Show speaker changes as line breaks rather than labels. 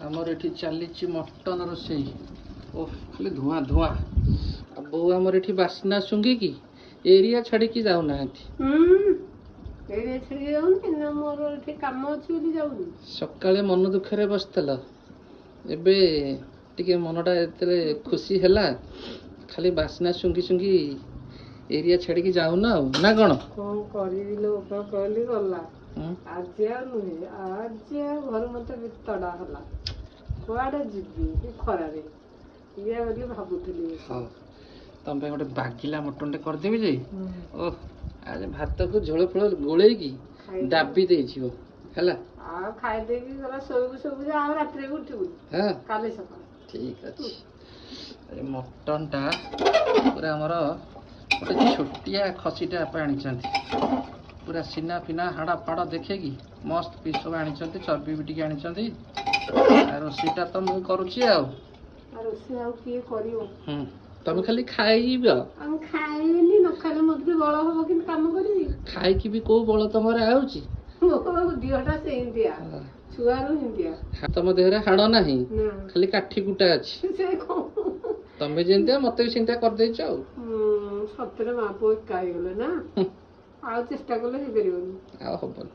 आमर ये चली मटन रोसई ओह खाली धुआं धुआं बो आमर ये बास्ना सुंगी कि एरिया छाड़ी की जाऊ ना सकाळे मन दुखरे बसतल एबे टिके मनटा एतले खुशी हैला खाली बास्ना सुंगी सुंगी एरिया छाड़ी की जाऊ ना ना कौन
कहली गला आज नुहे आज घर मत तड़ा हला कुआडे जीवी खरारे ये बोली भाबुथली
हां तम पे गोटे बागिला मटन टे कर देबी जे ओ आज भात को झोल फळ गोळेई की दाबी दे छियो हैला
आ खाइ देबी गला सब जा आ रात रे उठिबू
हां
काले सका
ठीक अछि ए मटन टा पूरा हमर गोटे छोटिया खसीटा पाणी चंती पूरा सीना फिना हाड़ा फाड़ा देखे कि मस्त पीस सब आनी चर्बी भी टी आनी रोषेटा तो मुझे करुच्ची तुम खाली खाइब
खाइनी न खाइले मत भी बळ हबो कि काम करिवि
खाइ कि भी को बळ तमरे आउची
दिहटा से इंडिया छुआरो इंडिया
तम देहरे हाड़ नाही खाली काठी कुटा अछि
से को
तमे जेंते मते भी चिंता कर देछ
सतरे मा पो काई गेले ना आ चेष्टा करले हे करिवनी
आ हबन